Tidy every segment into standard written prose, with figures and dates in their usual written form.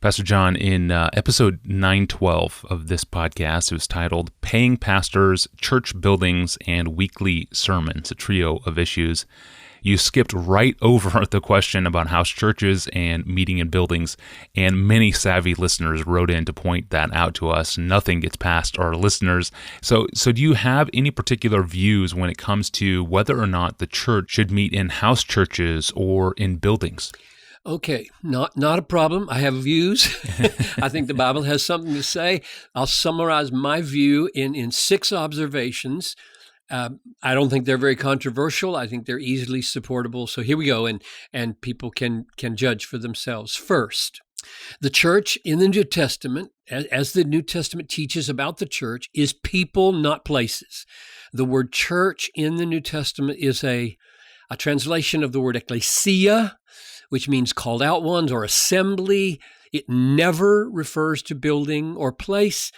Pastor John, in episode 912 of this podcast, it was titled Paying Pastors, Church Buildings, and Weekly Sermons, a trio of issues. You skipped right over the question about house churches and meeting in buildings, and many savvy listeners wrote in to point that out to us. Nothing gets past our listeners. So do you have any particular views when it comes to whether or not the church should meet in house churches or in buildings? Okay, not a problem. I have views. I think the Bible has something to say. I'll summarize my view in 6 observations. I don't think they're very controversial. I think they're easily supportable. So here we go, and people can judge for themselves. First, the church in the New Testament, as the New Testament teaches about the church, is people, not places. The word church in the New Testament is a translation of the word ecclesia, which means called out ones or assembly. It never refers to building or place.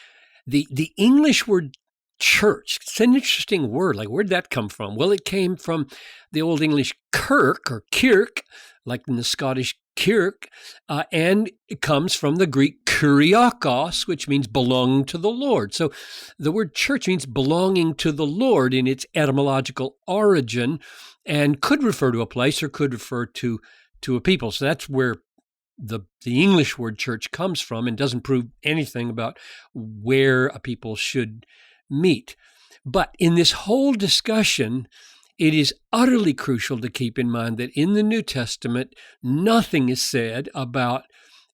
The English word church, it's an interesting word. Like, where'd that come from? Well, it came from the Old English kirk or kirk, like in the Scottish kirk, and it comes from the Greek kuriakos, which means belong to the Lord. So the word church means belonging to the Lord in its etymological origin, and could refer to a place or could refer to a people. So that's where the English word church comes from, and doesn't prove anything about where a people should meet. But in this whole discussion, it is utterly crucial to keep in mind that in the New Testament, nothing is said about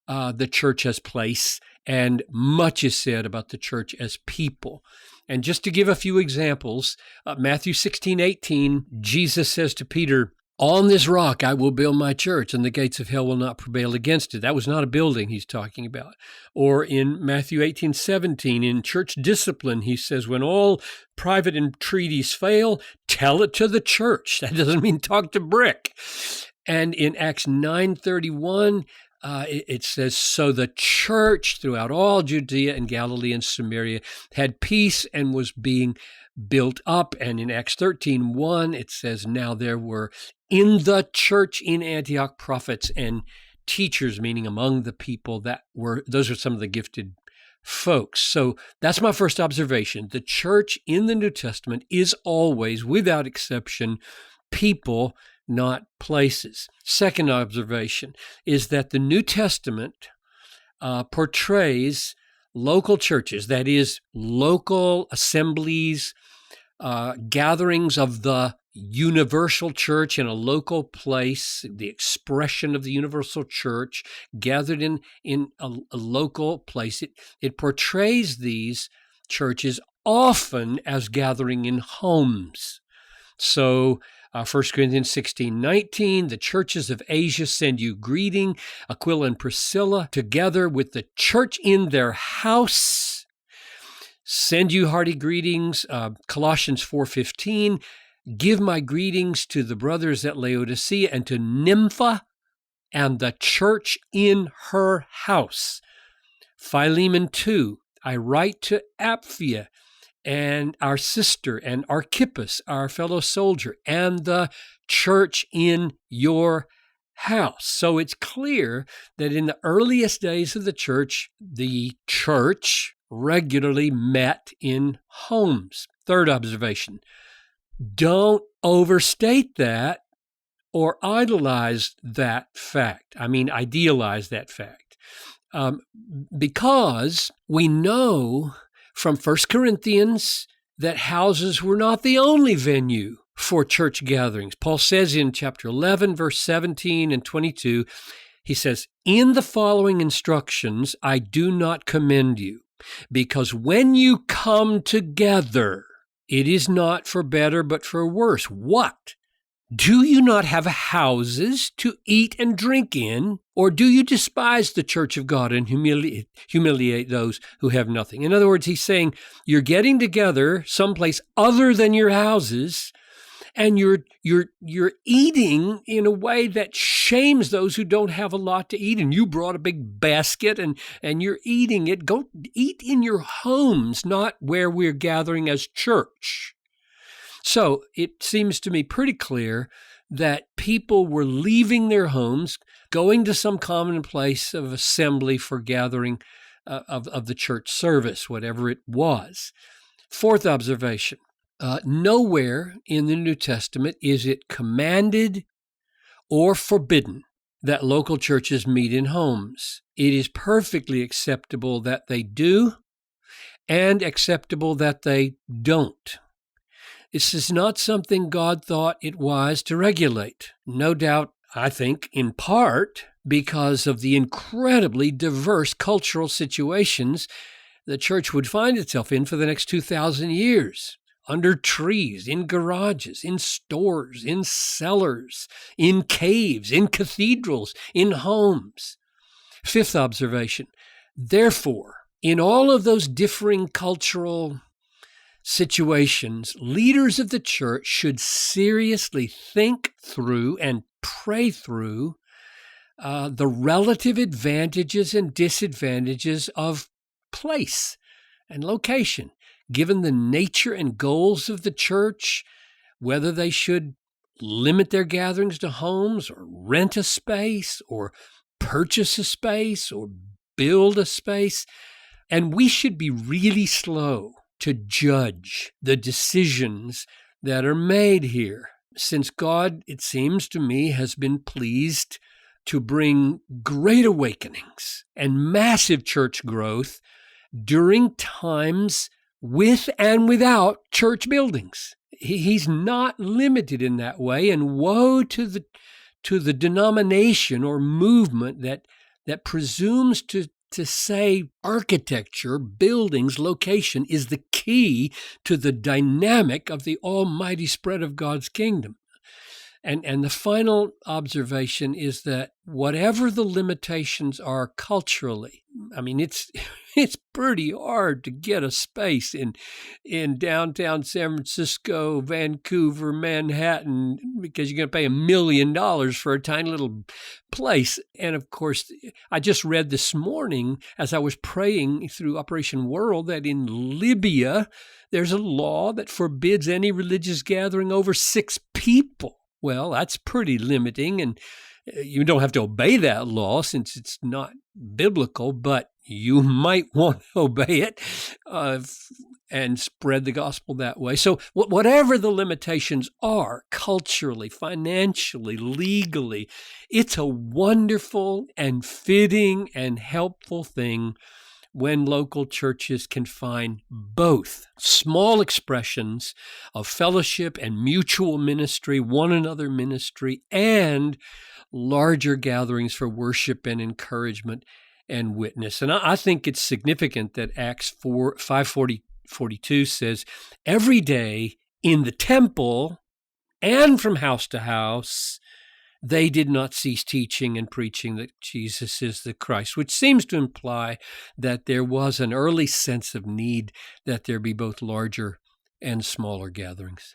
the church as place, and much is said about the church as people. And just to give a few examples, Matthew 16:18, Jesus says to Peter, "On this rock I will build my church, and the gates of hell will not prevail against it." That was not a building he's talking about. Or in Matthew 18:17, in church discipline, he says, when all private entreaties fail, tell it to the church. That doesn't mean talk to brick. And in Acts 9:31, it says, so the church throughout all Judea and Galilee and Samaria had peace and was being built up. And in Acts 13:1, it says, now there were in the church in Antioch prophets and teachers, meaning among the people those are some of the gifted folks. So that's my first observation. The church in the New Testament is always, without exception, people, not places. Second observation is that the New Testament portrays local churches, that is, local assemblies, gatherings of the universal church in a local place, the expression of the universal church gathered in a local place. It portrays these churches often as gathering in homes. So 1 Corinthians 16:19, the churches of Asia send you greeting, Aquila and Priscilla, together with the church in their house, send you hearty greetings. Colossians 4:15, give my greetings to the brothers at Laodicea and to Nympha and the church in her house. Philemon 2, I write to Apphia and our sister, and Archippus, our fellow soldier, and the church in your house. So it's clear that in the earliest days of the church regularly met in homes. Third observation, don't overstate that or idealize that fact. Idealize that fact. Because we know from 1 Corinthians that houses were not the only venue for church gatherings. Paul says in chapter 11, verse 17 and 22, he says, in the following instructions, I do not commend you, because when you come together, it is not for better, but for worse. What? Do you not have houses to eat and drink in? Or do you despise the church of God and humiliate those who have nothing? In other words, he's saying you're getting together someplace other than your houses, and you're eating in a way that shames those who don't have a lot to eat. And you brought a big basket and you're eating it. Go eat in your homes, not where we're gathering as church. So it seems to me pretty clear that people were leaving their homes. going to some common place of assembly for gathering of the church service, whatever it was. Fourth observation, nowhere in the New Testament is it commanded or forbidden that local churches meet in homes. It is perfectly acceptable that they do and acceptable that they don't. This is not something God thought it wise to regulate. No doubt, I think, in part because of the incredibly diverse cultural situations the church would find itself in for the next 2,000 years. Under trees, in garages, in stores, in cellars, in caves, in cathedrals, in homes. Fifth observation, therefore, in all of those differing cultural situations, leaders of the church should seriously think through and pray through the relative advantages and disadvantages of place and location, given the nature and goals of the church, whether they should limit their gatherings to homes or rent a space or purchase a space or build a space. And we should be really slow to judge the decisions that are made here, since God, it seems to me, has been pleased to bring great awakenings and massive church growth during times with and without church buildings. He's not limited in that way, and woe to the denomination or movement that presumes to say architecture, buildings, location is the key to the dynamic of the almighty spread of God's kingdom. And the final observation is that whatever the limitations are culturally, I mean, it's pretty hard to get a space in downtown San Francisco, Vancouver, Manhattan, because you're going to pay $1 million for a tiny little place. And of course, I just read this morning as I was praying through Operation World that in Libya, there's a law that forbids any religious gathering over 6 people. Well, that's pretty limiting, and you don't have to obey that law since it's not biblical, but you might want to obey it and spread the gospel that way. So whatever the limitations are, culturally, financially, legally, it's a wonderful and fitting and helpful thing when local churches can find both small expressions of fellowship and mutual ministry, one another ministry, and larger gatherings for worship and encouragement and witness. And I think it's significant that Acts 5:42 says, every day in the temple and from house to house, they did not cease teaching and preaching that Jesus is the Christ, which seems to imply that there was an early sense of need that there be both larger and smaller gatherings.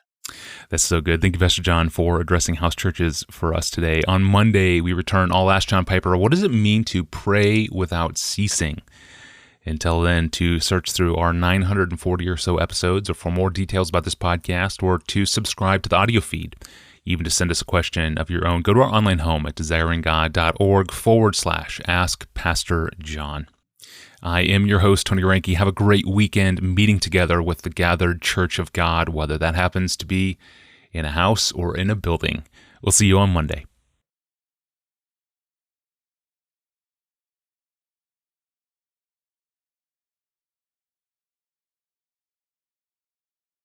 That's so good. Thank you, Pastor John, for addressing house churches for us today. On Monday, we return. I'll ask John Piper, what does it mean to pray without ceasing? Until then, to search through our 940 or so episodes, or for more details about this podcast, or to subscribe to the audio feed, even to send us a question of your own, go to our online home at desiringgod.org/Ask Pastor John. I am your host, Tony Ranke. Have a great weekend meeting together with the gathered Church of God, whether that happens to be in a house or in a building. We'll see you on Monday.